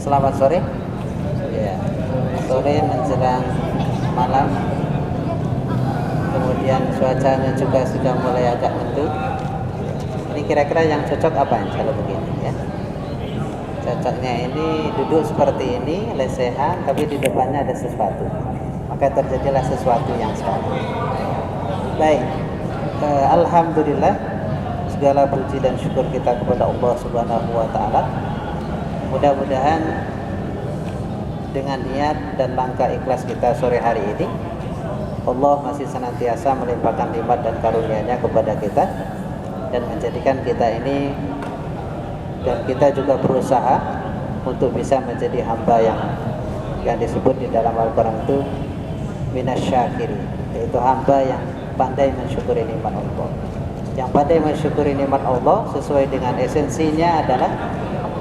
Selamat sore. Ya, sore menjelang malam. Kemudian cuacanya juga sudah mulai agak mendung. Ini kira-kira yang cocok apa kalau begini ya? Cocoknya ini duduk seperti ini, lesehan, tapi di depannya ada sesuatu. Maka terjadilah sesuatu yang salah. Baik, alhamdulillah, segala puji dan syukur kita kepada Allah Subhanahu wa taala. Mudah-mudahan dengan niat dan langkah ikhlas kita sore hari ini, Allah masih senantiasa melimpahkan nikmat dan karunia-Nya kepada kita dan menjadikan kita ini, dan kita juga berusaha untuk bisa menjadi hamba yang disebut di dalam Al-Quran itu minasyakiri, yaitu hamba yang pandai mensyukuri nikmat Allah. Yang pandai mensyukuri nikmat Allah sesuai dengan esensinya adalah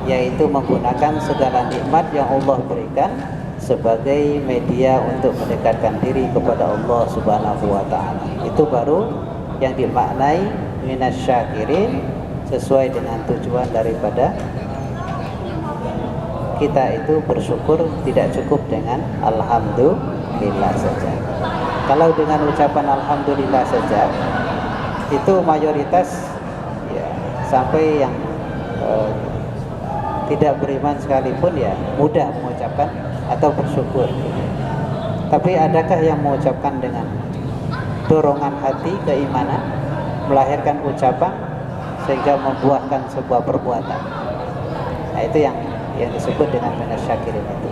yaitu menggunakan segala nikmat yang Allah berikan sebagai media untuk mendekatkan diri kepada Allah Subhanahu wa taala. Itu baru yang dimaknai minasyakirin, sesuai dengan tujuan daripada kita itu bersyukur tidak cukup dengan alhamdulillah saja. Kalau dengan ucapan alhamdulillah saja itu mayoritas ya, sampai yang tidak beriman sekalipun ya mudah mengucapkan atau bersyukur. Tapi adakah yang mengucapkan dengan dorongan hati keimanan, melahirkan ucapan sehingga membuahkan sebuah perbuatan? Nah, itu yang disebut dengan minasyakirin itu.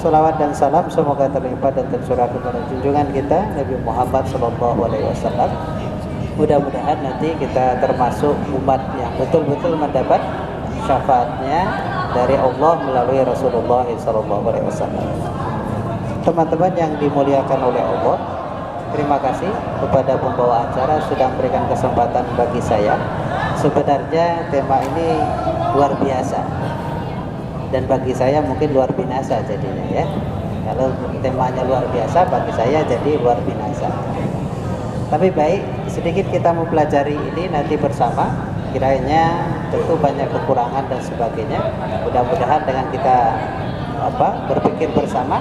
Salawat dan salam semoga terlimpah dan tercurah kepada junjungan kita Nabi Muhammad SAW. Mudah-mudahan nanti kita termasuk umat yang betul-betul mendapat syafaatnya dari Allah melalui Rasulullah SAW. Teman-teman yang dimuliakan oleh Allah, terima kasih kepada pembawa acara sudah memberikan kesempatan bagi saya. Sebenarnya tema ini luar biasa dan bagi saya mungkin luar binasa jadinya ya. Kalau temanya luar biasa, bagi saya jadi luar binasa. Tapi baik, sedikit kita mempelajari ini nanti bersama. Kiranya tentu banyak kekurangan dan sebagainya. Mudah-mudahan dengan kita berpikir bersama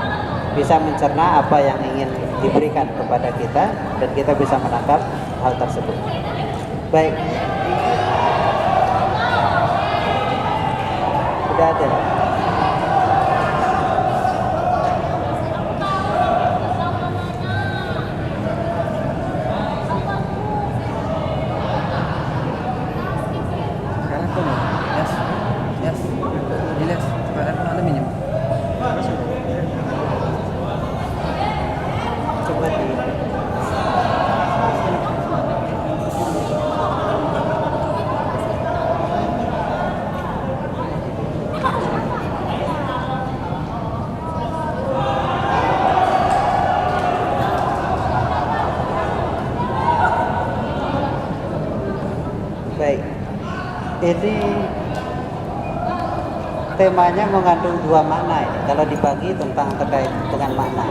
bisa mencerna apa yang ingin diberikan kepada kita dan kita bisa menangkap hal tersebut. Baik. Sudah ada. Ini temanya mengandung dua makna ini. Kalau dibagi tentang terkait dengan makna,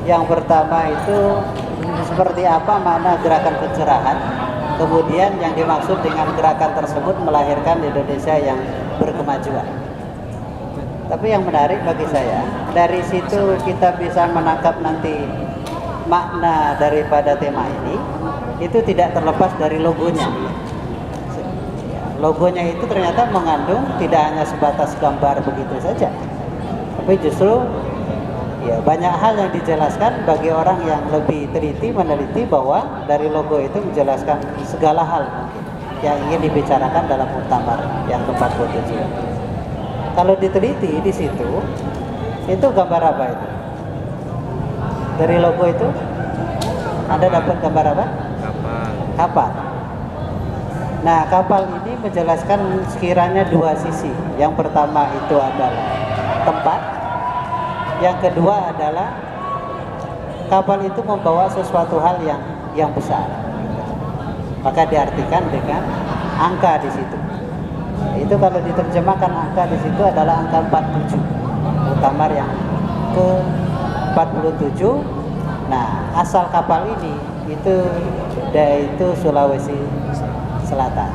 yang pertama itu seperti apa makna gerakan pencerahan. Kemudian yang dimaksud dengan gerakan tersebut melahirkan Indonesia yang berkemajuan. Tapi yang menarik bagi saya, dari situ kita bisa menangkap nanti makna daripada tema ini. Itu tidak terlepas dari logonya. Logonya itu ternyata mengandung tidak hanya sebatas gambar begitu saja, tapi justru ya banyak hal yang dijelaskan bagi orang yang lebih teliti meneliti, bahwa dari logo itu menjelaskan segala hal yang ingin dibicarakan dalam muktamar yang ke-47. Kalau diteliti di situ, itu gambar apa itu? Dari logo itu Anda dapat gambar apa? Kapal. Nah, kapal ini menjelaskan sekiranya dua sisi. Yang pertama itu adalah tempat. Yang kedua adalah kapal itu membawa sesuatu hal yang besar. Maka diartikan dengan angka di situ. Itu kalau diterjemahkan angka di situ adalah angka 47. Muktamar yang ke-47. Nah, asal kapal ini itu Sulawesi Selatan,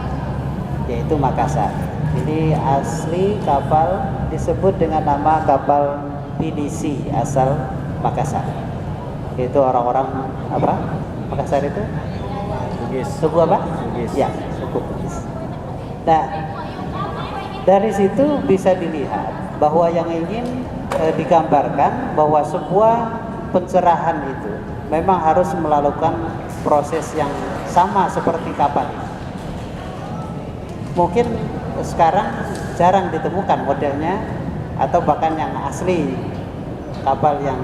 yaitu Makassar. Ini asli kapal disebut dengan nama kapal pinisi asal Makassar. Itu orang-orang apa? Makassar itu? Bugis. Suku apa? Bugis. Ya, suku Bugis. Nah, dari situ bisa dilihat bahwa yang ingin digambarkan bahwa sebuah pencerahan itu memang harus melakukan proses yang sama seperti kapal ini. Mungkin sekarang jarang ditemukan modelnya atau bahkan yang asli kapal yang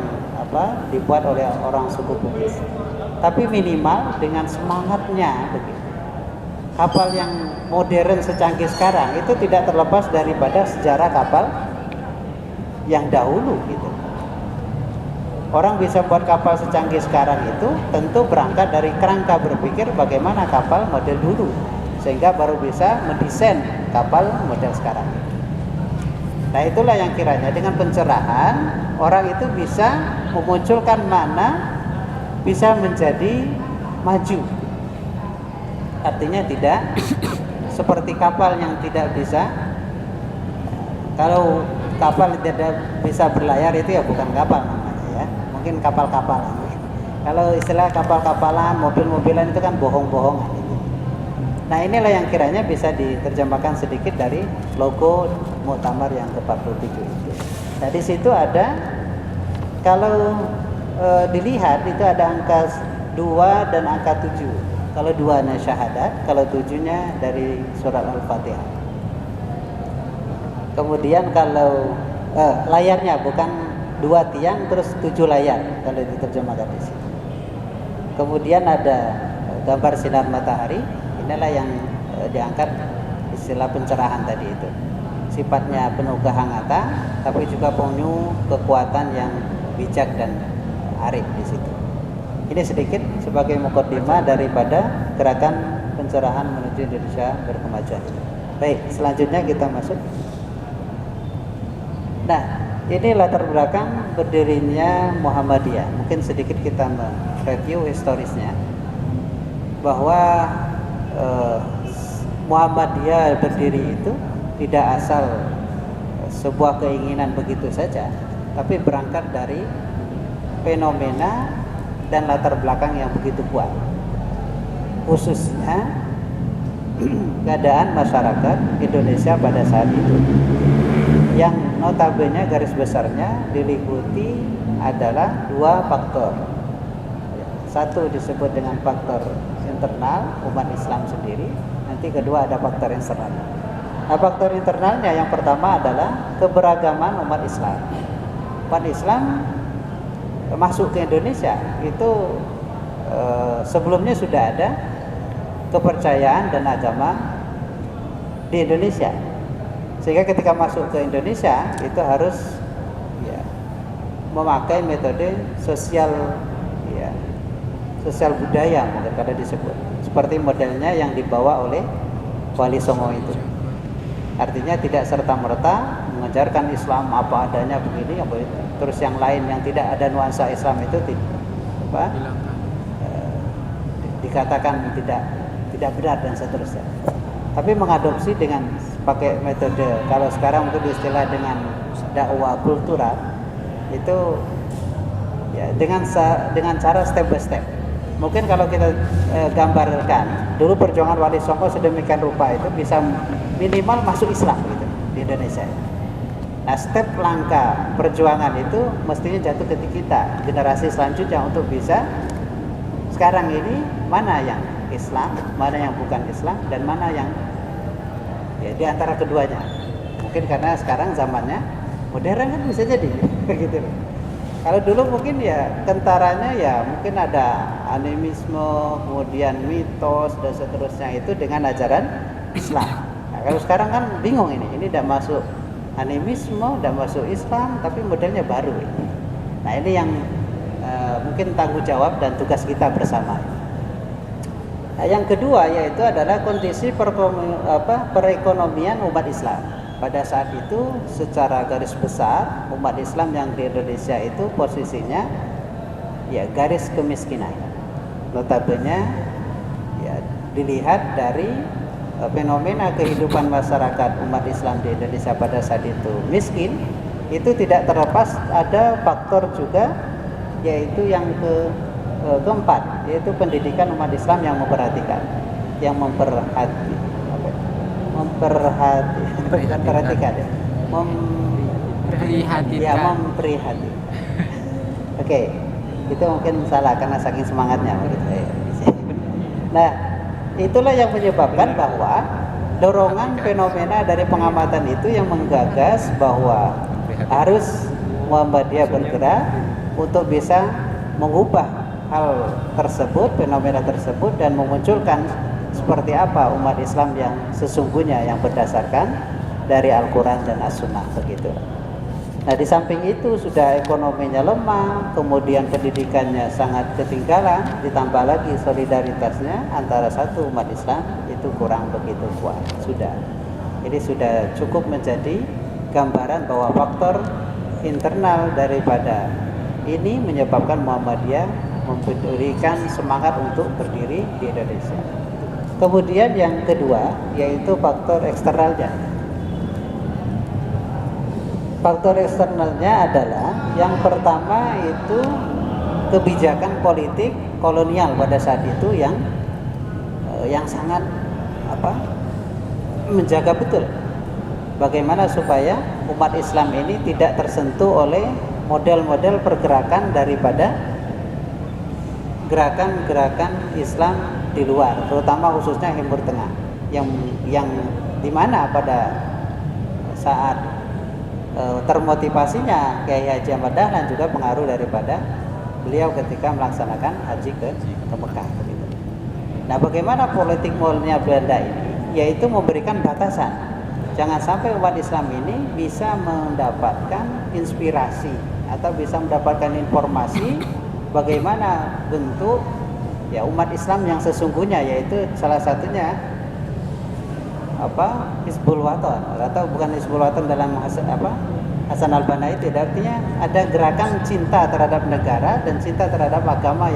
dibuat oleh orang suku Bugis. Tapi minimal dengan semangatnya begitu. Kapal yang modern secanggih sekarang itu tidak terlepas daripada sejarah kapal yang dahulu gitu. Orang bisa buat kapal secanggih sekarang itu tentu berangkat dari kerangka berpikir bagaimana kapal model dulu, sehingga baru bisa mendesain kapal model sekarang. Nah, itulah yang kiranya dengan pencerahan orang itu bisa memunculkan makna, bisa menjadi maju. Artinya tidak seperti kapal yang tidak bisa. Kalau kapal tidak bisa berlayar itu ya bukan kapal namanya ya, mungkin kapal-kapalan. Kalau istilah kapal-kapalan, mobil-mobilan itu kan bohong-bohongan. Nah, inilah yang kiranya bisa diterjemahkan sedikit dari logo Muktamar yang ke-47 itu. Nah, di situ ada, kalau dilihat itu ada angka 2 dan angka 7. Kalau 2-nya syahadat, kalau 7-nya dari surat Al-Fatihah. Kemudian kalau layarnya bukan 2 tiang terus 7 layar kalau diterjemahkan di sini. Kemudian ada gambar sinar matahari. Inilah yang diangkat istilah pencerahan tadi itu. Sifatnya penuh kehangatan, tapi juga penuh kekuatan yang bijak dan arif di situ. Ini sedikit sebagai mukaddimah daripada gerakan pencerahan menuju Indonesia berkemajuan. Baik, selanjutnya kita masuk. Nah, ini latar belakang berdirinya Muhammadiyah. Mungkin sedikit kita mereview historisnya. Bahwa Muhammadiyah berdiri itu tidak asal sebuah keinginan begitu saja, tapi berangkat dari fenomena dan latar belakang yang begitu kuat, khususnya keadaan masyarakat Indonesia pada saat itu yang notabene garis besarnya diliputi adalah 2 faktor. Satu disebut dengan faktor internal umat Islam sendiri, nanti kedua ada faktor eksternal. Nah, faktor internalnya yang pertama adalah keberagaman umat Islam. Umat Islam masuk ke Indonesia itu sebelumnya sudah ada kepercayaan dan agama di Indonesia, sehingga ketika masuk ke Indonesia itu harus memakai metode sosial budaya mungkin kada disebut, seperti modelnya yang dibawa oleh Wali Songo itu. Artinya tidak serta-merta mengajarkan Islam apa adanya begini, terus yang lain yang tidak ada nuansa Islam itu dikatakan tidak benar dan seterusnya. Tapi mengadopsi dengan pakai metode, kalau sekarang mungkin istilah dengan dakwah kultural itu ya dengan cara step by step. Mungkin kalau kita gambarkan dulu perjuangan Wali Songo sedemikian rupa itu bisa minimal masuk Islam gitu di Indonesia. Nah, step langkah perjuangan itu mestinya jatuh ke kita generasi selanjutnya untuk bisa sekarang ini mana yang Islam, mana yang bukan Islam, dan mana yang di antara keduanya. Mungkin karena sekarang zamannya modern kan bisa jadi gitu. Kalau dulu mungkin ya tentaranya ya mungkin ada animisme, kemudian mitos dan seterusnya itu dengan ajaran Islam. Nah, kalau sekarang kan bingung ini tidak masuk animisme, tidak masuk Islam, tapi modelnya baru. Nah, ini yang mungkin tanggung jawab dan tugas kita bersama. Nah, yang kedua yaitu adalah kondisi perekonomian umat Islam. Pada saat itu secara garis besar umat Islam yang di Indonesia itu posisinya ya garis kemiskinan. Notabene ya dilihat dari fenomena kehidupan masyarakat umat Islam di Indonesia pada saat itu miskin, itu tidak terlepas ada faktor juga, yaitu yang keempat, yaitu pendidikan umat Islam yang memperhatikan, yang memprihatinkan. Oke, itu mungkin salah karena saking semangatnya begitu. Nah, itulah yang menyebabkan bahwa dorongan fenomena dari pengamatan itu yang menggagas bahwa harus Muhammadiyah bergerak untuk bisa mengubah hal tersebut, fenomena tersebut, dan memunculkan seperti apa umat Islam yang sesungguhnya, yang berdasarkan dari Al-Quran dan As-Sunnah begitu. Nah, di samping itu sudah ekonominya lemah, kemudian pendidikannya sangat ketinggalan, ditambah lagi solidaritasnya antara satu umat Islam itu kurang begitu kuat. Ini sudah cukup menjadi gambaran bahwa faktor internal daripada ini menyebabkan Muhammadiyah memberikan semangat untuk berdiri di Indonesia. Kemudian yang kedua yaitu faktor eksternalnya. Faktor eksternalnya adalah yang pertama itu kebijakan politik kolonial pada saat itu yang sangat menjaga betul bagaimana supaya umat Islam ini tidak tersentuh oleh model-model pergerakan daripada gerakan-gerakan Islam di luar, terutama khususnya Timur Tengah, yang dimana pada saat termotivasinya Kiai Haji Ahmad Dahlan juga pengaruh daripada beliau ketika melaksanakan haji ke Mekah begitu. Nah, bagaimana politik moneternya Belanda ini? Yaitu memberikan batasan. Jangan sampai umat Islam ini bisa mendapatkan inspirasi atau bisa mendapatkan informasi bagaimana bentuk umat Islam yang sesungguhnya, yaitu salah satunya Hizbul Waton, atau bukan Hizbul Waton dalam Hasan al-Banna itu, artinya ada gerakan cinta terhadap negara dan cinta terhadap agama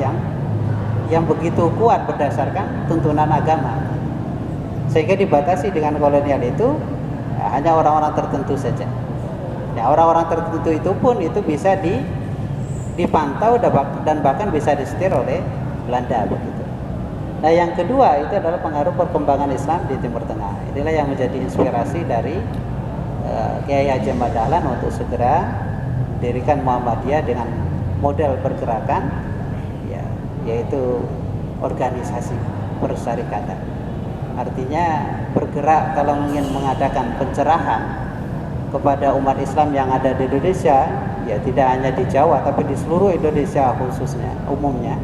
yang begitu kuat berdasarkan tuntunan agama, sehingga dibatasi dengan kolonial itu hanya orang-orang tertentu saja. Orang-orang tertentu itu pun itu bisa dipantau dan bahkan bisa disetir oleh Belanda begitu. Nah, yang kedua itu adalah pengaruh perkembangan Islam di Timur Tengah. Inilah yang menjadi inspirasi dari Kiai Haji Ahmad Dahlan untuk segera mendirikan Muhammadiyah dengan model pergerakan, yaitu organisasi persyarikatan. Artinya bergerak kalau ingin mengadakan pencerahan kepada umat Islam yang ada di Indonesia, tidak hanya di Jawa tapi di seluruh Indonesia khususnya umumnya,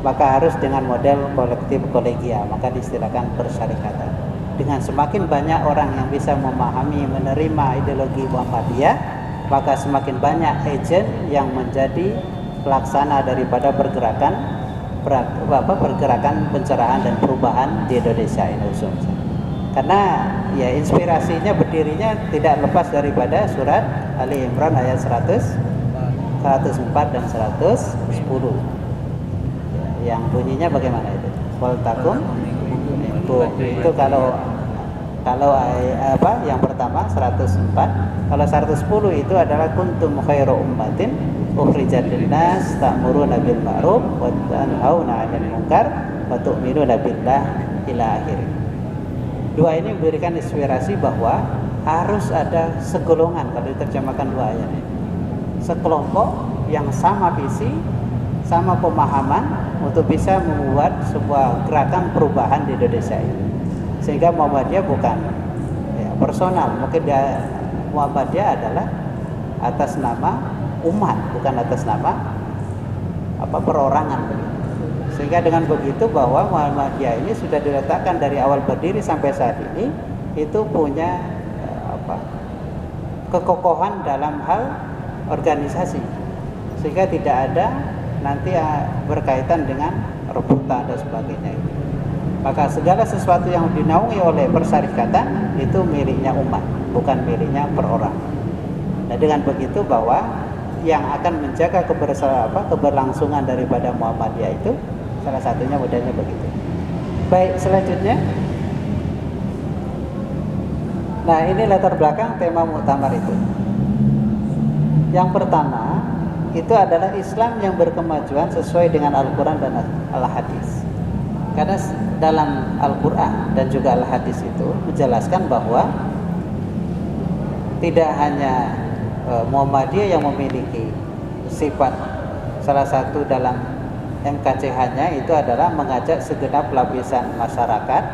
maka harus dengan model kolektif kolegial, maka diistilahkan persyarikatan. Dengan semakin banyak orang yang bisa memahami, menerima ideologi Muhammadiyah, maka semakin banyak agen yang menjadi pelaksana daripada pergerakan pencerahan dan perubahan di Indonesia ini khususnya. Karena inspirasinya berdirinya tidak lepas daripada surat Ali Imran ayat 104 dan 110. Yang bunyinya bagaimana itu? Qul takum itu kalau yang pertama 104, kalau 110 itu adalah kuntum khairu ummatin ukhrijat linnas ta'muruna bil ma'ruf wa tanhauna 'anil munkar wa tu'minuna billah ila akhir. Dua ini memberikan inspirasi bahwa harus ada segolongan, kalau diterjemahkan dua ayat, sekelompok yang sama visi, sama pemahaman untuk bisa membuat sebuah gerakan perubahan di Indonesia ini. Sehingga Muhammadiyah bukan personal, mungkin Muhammadiyah adalah atas nama umat, bukan atas nama perorangan. Sehingga dengan begitu bahwa Muhammadiyah ini sudah diletakkan dari awal berdiri sampai saat ini itu punya kekokohan dalam hal organisasi, sehingga tidak ada nanti berkaitan dengan rebutan dan sebagainya. Maka segala sesuatu yang dinaungi oleh persyarikatan itu miliknya umat, bukan miliknya perorang. Nah, dengan begitu bahwa yang akan menjaga keberlangsungan daripada Muhammadiyah itu salah satunya modelnya begitu. Baik, selanjutnya Nah, ini latar belakang tema muktamar itu. Yang pertama, itu adalah Islam yang berkemajuan sesuai dengan Al-Quran dan Al-Hadis. Karena dalam Al-Quran dan juga Al-Hadis itu menjelaskan bahwa tidak hanya Muhammadiyah yang memiliki sifat, salah satu dalam MKCH-nya itu adalah mengajak segenap lapisan masyarakat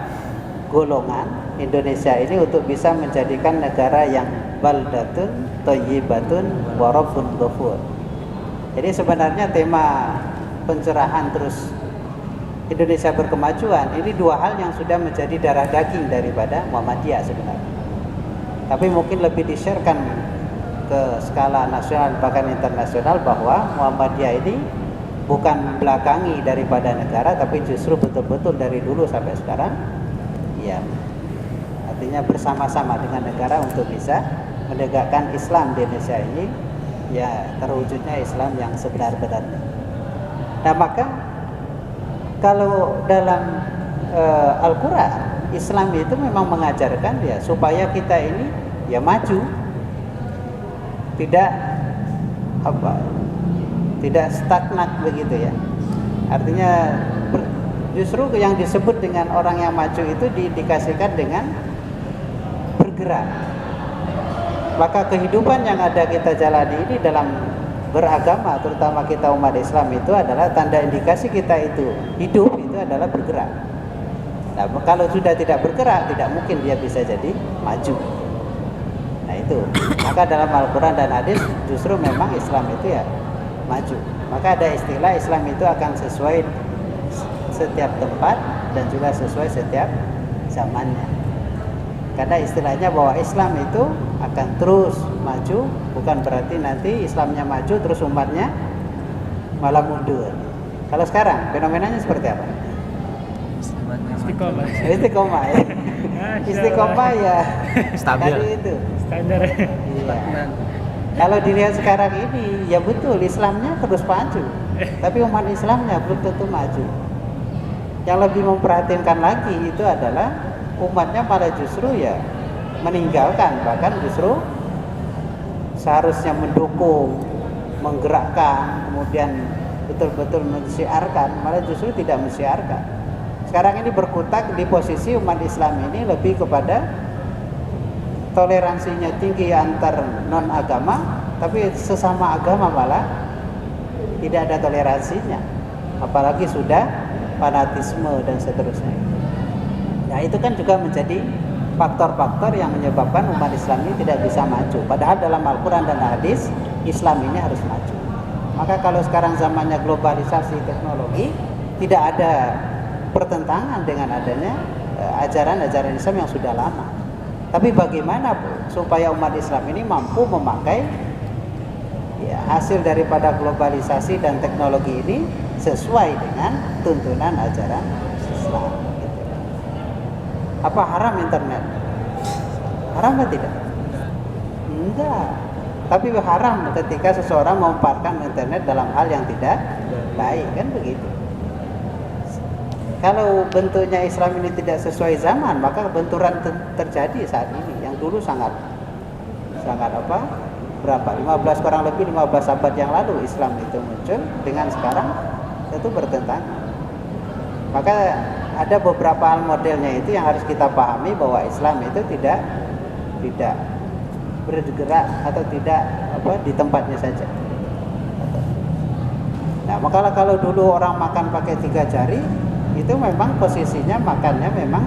golongan Indonesia ini untuk bisa menjadikan negara yang baldatun thayyibatun wa rabbun ghafur. Jadi sebenarnya tema pencerahan terus Indonesia berkemajuan ini dua hal yang sudah menjadi darah daging daripada Muhammadiyah sebenarnya. Tapi mungkin lebih di-sharekan ke skala nasional bahkan internasional bahwa Muhammadiyah ini bukan belakangi daripada negara, tapi justru betul-betul dari dulu sampai sekarang ya, artinya bersama-sama dengan negara untuk bisa menegakkan Islam di Indonesia ini ya, terwujudnya Islam yang sebenar-benarnya. Nah, maka kalau dalam Al-Quran, Islam itu memang mengajarkan ya supaya kita ini ya maju, tidak stagnan begitu ya. Artinya justru yang disebut dengan orang yang maju itu diindikasikan dengan bergerak. Maka kehidupan yang ada kita jalani ini dalam beragama, terutama kita umat Islam, itu adalah tanda indikasi kita itu hidup itu adalah bergerak. Nah, kalau sudah tidak bergerak, tidak mungkin dia bisa jadi maju. Nah itu, maka dalam Al-Quran dan Hadis justru memang Islam itu ya maju. Maka ada istilah Islam itu akan sesuai setiap tempat dan juga sesuai setiap zamannya. Karena istilahnya bahwa Islam itu akan terus maju, bukan berarti nanti Islamnya maju terus umatnya malah mundur. Kalau sekarang fenomenanya seperti apa? Istiqomah. Istiqomah ya. Istiqomah ya. Stabil. Tadi itu. Standar. Iya. Kalau dilihat sekarang ini ya betul Islamnya terus maju, tapi umat Islamnya belum tentu maju. Yang lebih memperhatikan lagi itu adalah umatnya malah justru ya meninggalkan, bahkan justru seharusnya mendukung, menggerakkan, kemudian betul-betul mensiarkan, malah justru tidak mensiarkan. Sekarang ini berkutat di posisi umat Islam ini lebih kepada toleransinya tinggi antar non agama, tapi sesama agama malah tidak ada toleransinya, apalagi sudah fanatisme dan seterusnya. Nah itu kan juga menjadi faktor-faktor yang menyebabkan umat Islam ini tidak bisa maju. Padahal dalam Al-Quran dan Hadis Islam ini harus maju. Maka kalau sekarang zamannya globalisasi teknologi, tidak ada pertentangan dengan adanya ajaran-ajaran Islam yang sudah lama. Tapi bagaimana supaya umat Islam ini mampu memakai ya, hasil daripada globalisasi dan teknologi ini sesuai dengan tuntunan ajaran Islam. Apa haram internet? Haram atau tidak? Enggak. Tapi haram ketika seseorang memanfaatkan internet dalam hal yang tidak baik, kan begitu. Kalau bentuknya Islam ini tidak sesuai zaman, maka benturan terjadi saat ini. Yang dulu sangat berapa? 15 kurang lebih 15 abad yang lalu Islam itu muncul, dengan sekarang itu bertentangan. Maka ada beberapa hal modelnya itu yang harus kita pahami, bahwa Islam itu tidak bergerak atau tidak di tempatnya saja. Nah, maka kalau dulu orang makan pakai 3 jari, itu memang posisinya makannya memang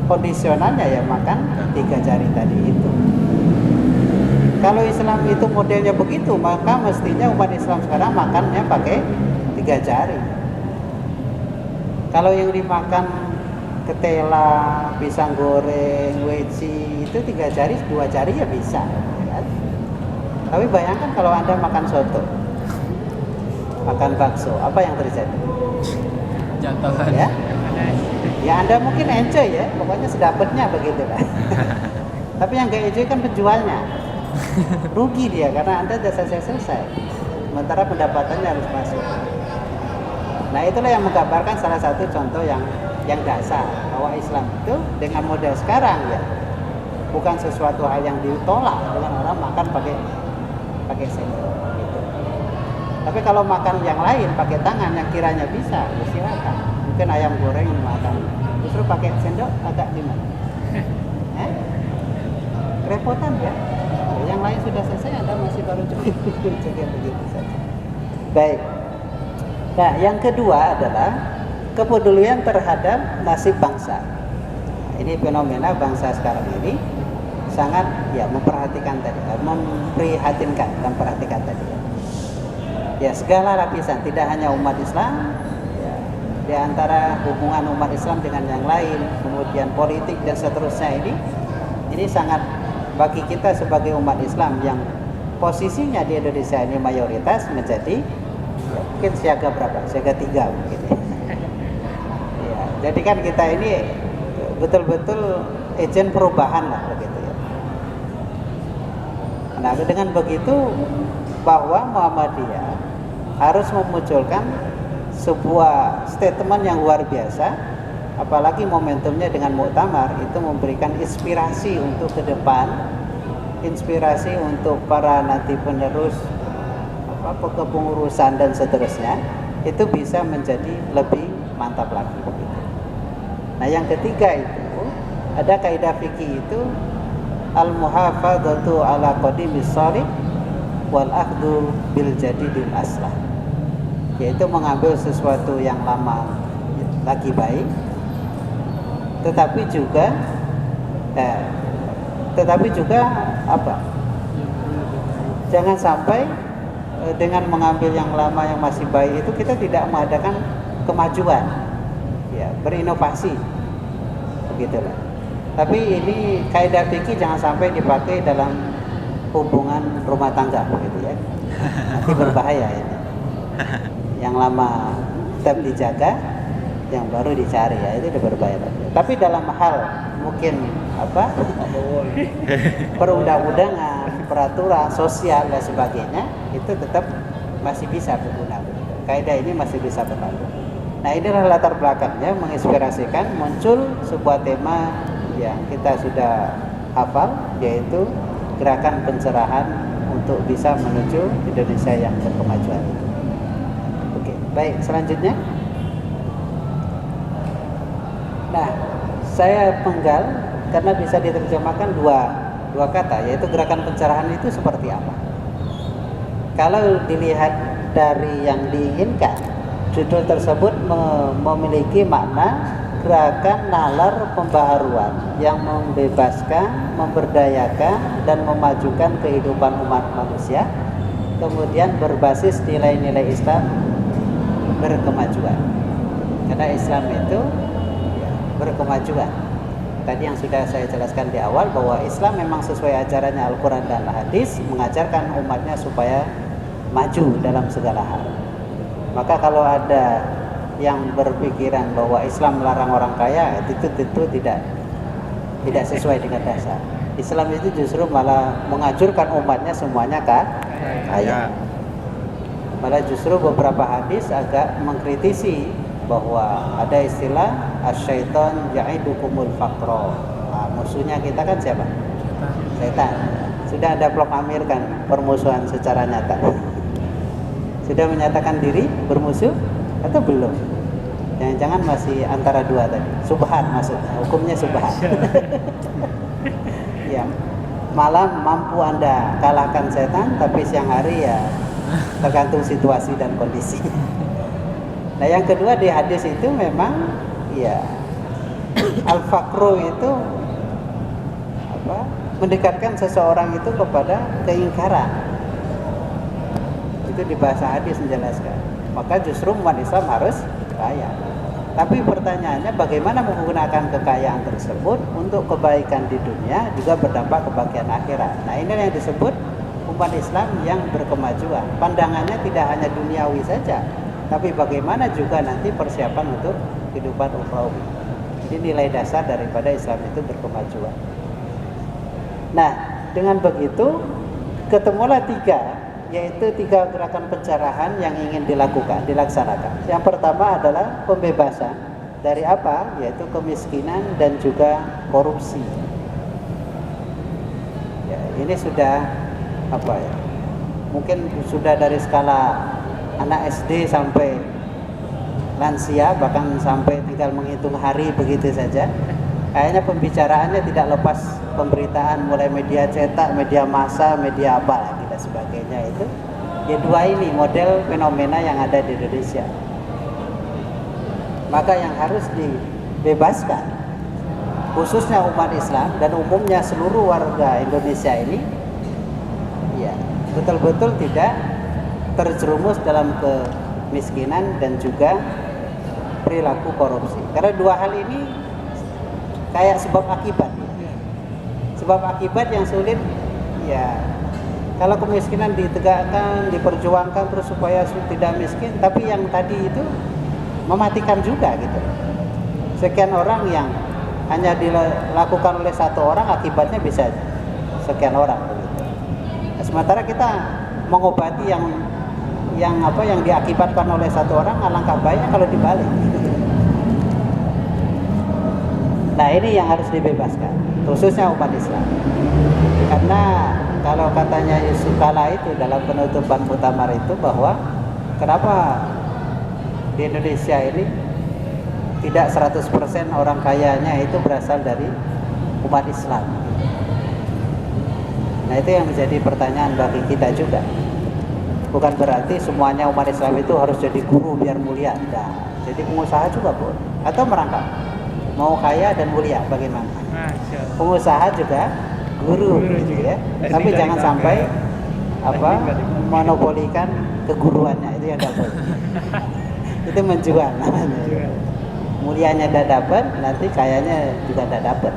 kondisionalnya ya makan 3 jari tadi itu. Kalau Islam itu modelnya begitu, maka mestinya umat Islam sekarang makannya pakai 3 jari. Kalau yang dimakan ketela, pisang goreng, weci itu 3 jari, 2 jari ya bisa. Ya. Tapi bayangkan kalau Anda makan soto, makan bakso, apa yang terjadi? Jatuhan. Ya Anda mungkin enjoy ya, pokoknya sedapatnya begitu lah. Tapi yang gak enjoy kan penjualnya, rugi dia karena Anda sudah selesai. Sementara pendapatannya harus masuk. Nah itulah yang menggambarkan salah satu contoh yang dasar, bahwa Islam itu dengan model sekarang ya bukan sesuatu hal yang ditolak dengan orang makan pakai sendok gitu. Tapi kalau makan yang lain pakai tangan yang kiranya bisa, ya silakan. Mungkin ayam goreng makan justru pakai sendok agak gimana? Kerepotan ya. Yang lain sudah selesai, Anda masih baru coba begitu saja. Baik. Nah, yang kedua adalah kepedulian terhadap nasib bangsa. Ini fenomena bangsa sekarang ini sangat ya memprihatinkan tadi. Ya, segala lapisan, tidak hanya umat Islam, ya, di antara hubungan umat Islam dengan yang lain, kemudian politik dan seterusnya ini sangat bagi kita sebagai umat Islam yang posisinya di Indonesia ini mayoritas menjadi ya, mungkin siaga berapa? Siaga 3 mungkin. Ya, jadi kan kita ini betul-betul agen perubahan lah begitu ya. Nah, dengan begitu bahwa Muhammadiyah harus memunculkan sebuah statement yang luar biasa, apalagi momentumnya dengan muktamar itu memberikan inspirasi untuk ke depan, inspirasi untuk para nanti penerus kepengurusan dan seterusnya, itu bisa menjadi lebih mantap lagi begitu. Nah, yang ketiga itu ada kaidah fikih itu al-muhafadzatu ala qadimis shalih wal akhdhu bil jadidil aslah, yaitu mengambil sesuatu yang lama lagi baik, tetapi juga apa? Jangan sampai dengan mengambil yang lama yang masih baik itu kita tidak mengadakan kemajuan, ya, berinovasi, begitulah. Tapi ini kaidah fikih jangan sampai dipakai dalam hubungan rumah tangga, begitu ya. Nanti berbahaya ini. Yang lama tetap dijaga, yang baru dicari, ya itu berbahaya. Tapi dalam hal mungkin perundang-undangan, peraturan sosial dan sebagainya itu tetap masih bisa berguna. Kaidah ini masih bisa berlaku. Nah, inilah latar belakangnya menginspirasikan muncul sebuah tema yang kita sudah hafal, yaitu gerakan pencerahan untuk bisa menuju Indonesia yang berkemajuan. Oke, baik, selanjutnya. Nah, saya penggal karena bisa diterjemahkan dua kata, yaitu gerakan pencerahan itu seperti apa. Kalau dilihat dari yang diinginkan, judul tersebut memiliki makna gerakan nalar pembaharuan yang membebaskan, memberdayakan, dan memajukan kehidupan umat manusia, kemudian berbasis nilai-nilai Islam berkemajuan. Karena Islam itu ya, berkemajuan. Tadi yang sudah saya jelaskan di awal bahwa Islam memang sesuai ajarannya Al-Quran dan Hadis, mengajarkan umatnya supaya maju dalam segala hal. Maka kalau ada yang berpikiran bahwa Islam melarang orang kaya, itu tentu tidak sesuai dengan dasar. Islam itu justru malah mengajurkan umatnya semuanya kaya. Malah justru beberapa hadis agak mengkritisi bahwa ada istilah asyaiton ya'idukumul faqra. Nah, musuhnya kita kan siapa? Setan. Sudah ada proklamirkan permusuhan secara nyata. Sudah menyatakan diri bermusuh atau belum? Jangan-jangan masih antara dua tadi. Subhan maksudnya, hukumnya subhan. Ya, malam mampu Anda kalahkan setan, tapi siang hari ya tergantung situasi dan kondisi. Nah, yang kedua di hadis itu memang ya al-faqru itu mendekatkan seseorang itu kepada keingkaran. Itu di bahasa hadis menjelaskan. Maka justru umat Islam harus kaya. Tapi pertanyaannya bagaimana menggunakan kekayaan tersebut untuk kebaikan di dunia juga berdampak kebahagiaan akhirat. Nah, ini yang disebut umat Islam yang berkemajuan. Pandangannya tidak hanya duniawi saja, tapi bagaimana juga nanti persiapan untuk kehidupan ukhrawi. Jadi nilai dasar daripada Islam itu berkemajuan. Nah, dengan begitu ketemulah yaitu tiga gerakan pencerahan yang ingin dilaksanakan. Yang pertama adalah pembebasan dari apa? Yaitu kemiskinan dan juga korupsi. ini sudah apa ya? Mungkin sudah dari skala anak SD sampai lansia, bahkan sampai tinggal menghitung hari begitu saja. Kayaknya pembicaraannya tidak lepas pemberitaan, mulai media cetak, media massa, media apa lagi dan sebagainya itu. Ya dua ini model fenomena yang ada di Indonesia. Maka yang harus dibebaskan, khususnya umat Islam dan umumnya seluruh warga Indonesia ini, ya betul-betul tidak terjerumus dalam kemiskinan dan juga perilaku korupsi. Karena dua hal ini kayak sebab akibat. Sebab akibat yang sulit, ya kalau kemiskinan ditegakkan, diperjuangkan terus supaya tidak miskin, tapi yang tadi itu mematikan juga gitu. Sekian orang yang hanya dilakukan oleh satu orang, akibatnya bisa sekian orang begitu. Nah, sementara kita mengobati yang diakibatkan oleh satu orang, alangkah baiknya kalau dibalik. Nah ini yang harus dibebaskan, khususnya umat Islam. Karena kalau katanya Yusuf Kala itu dalam penutupan muktamar itu bahwa kenapa di Indonesia ini tidak 100% orang kayanya itu berasal dari umat Islam. Nah itu yang menjadi pertanyaan bagi kita juga. Bukan berarti semuanya umat Islam itu harus jadi guru biar mulia. Nah, jadi pengusaha juga boleh. Atau merangkap, mau kaya dan mulia bagaimana? Pengusaha juga guru gitu ya. Tapi jangan sampai monopolikan keguruannya, itu yang tidak boleh. Itu menjual namanya. Mulianya tidak dapat, nanti kayanya juga tidak dapat.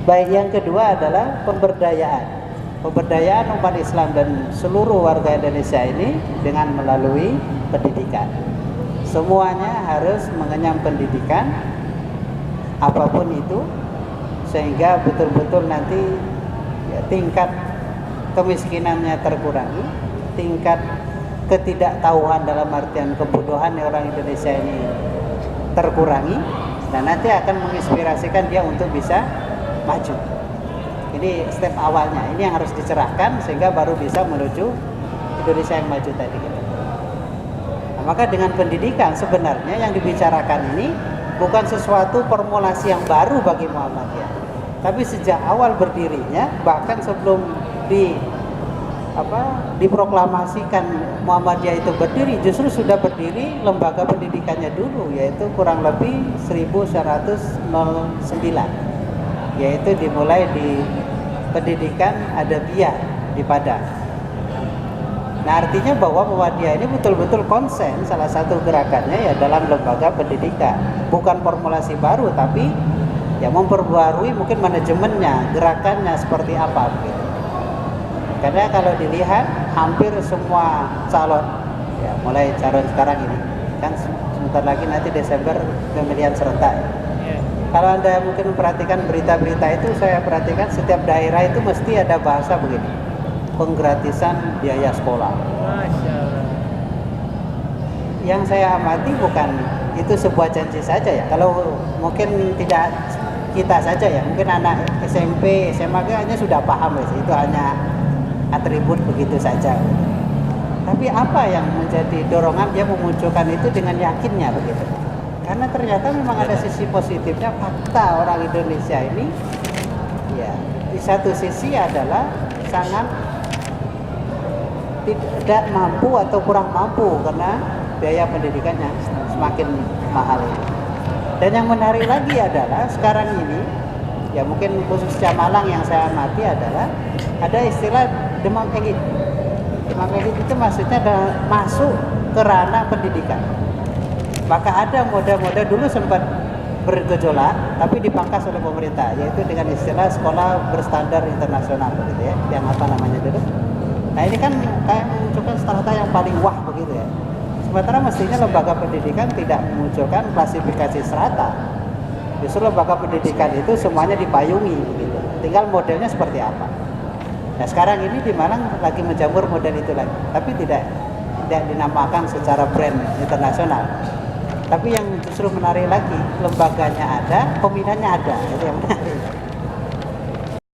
Baik, yang kedua adalah pemberdayaan umat Islam dan seluruh warga Indonesia ini dengan melalui pendidikan. Semuanya harus mengenyam pendidikan apapun itu, sehingga betul-betul nanti ya, tingkat kemiskinannya terkurangi, tingkat ketidaktahuan dalam artian kebodohan orang Indonesia ini terkurangi, dan nanti akan menginspirasikan dia untuk bisa maju. Ini step awalnya, ini yang harus dicerahkan sehingga baru bisa menuju Indonesia yang maju tadi. Nah, maka dengan pendidikan sebenarnya yang dibicarakan ini bukan sesuatu formulasi yang baru bagi Muhammadiyah, tapi sejak awal berdirinya, bahkan sebelum diproklamasikan Muhammadiyah itu berdiri, justru sudah berdiri lembaga pendidikannya dulu, yaitu kurang lebih 1109, yaitu dimulai di pendidikan Adabiyah di Padang. Nah artinya bahwa Muhammadiyah ini betul-betul konsen, salah satu gerakannya ya dalam lembaga pendidikan, bukan formulasi baru, tapi ya memperbarui mungkin manajemennya, gerakannya seperti apa gitu. Karena kalau dilihat hampir semua calon, ya mulai calon sekarang ini, kan sebentar lagi nanti Desember pemilihan serentak. Kalau Anda mungkin memperhatikan berita-berita itu, saya perhatikan setiap daerah itu mesti ada bahasa begini, penggratisan biaya sekolah. Masya Allah. Yang saya amati bukan itu sebuah janji saja ya. Kalau mungkin tidak kita saja ya, mungkin anak SMP, SMA hanya sudah paham ya, itu hanya atribut begitu saja. Tapi apa yang menjadi dorongan dia memunculkan itu dengan yakinnya begitu? Karena ternyata memang ada sisi positifnya. Fakta orang Indonesia ini ya di satu sisi adalah sangat tidak mampu atau kurang mampu karena biaya pendidikannya semakin mahal ini. Dan yang menarik lagi adalah sekarang ini ya mungkin khususnya Malang yang saya amati adalah ada istilah demam elit. Demam elit itu maksudnya ada masuk ke ranah pendidikan. Maka ada moda-moda dulu sempat bergejolak tapi dipangkas oleh pemerintah, yaitu dengan istilah sekolah berstandar internasional begitu ya, yang apa namanya dulu. Nah ini kan kayak menunjukkan strata yang paling wah begitu ya. Sementara mestinya lembaga pendidikan tidak memunculkan klasifikasi strata. Justru lembaga pendidikan itu semuanya dipayungi begitu. Tinggal modelnya seperti apa. Nah sekarang ini di Malang lagi menjamur model itu lagi, tapi tidak dinamakan secara brand internasional. Tapi yang justru menarik lagi, lembaganya ada, peminatnya ada, itu yang menarik.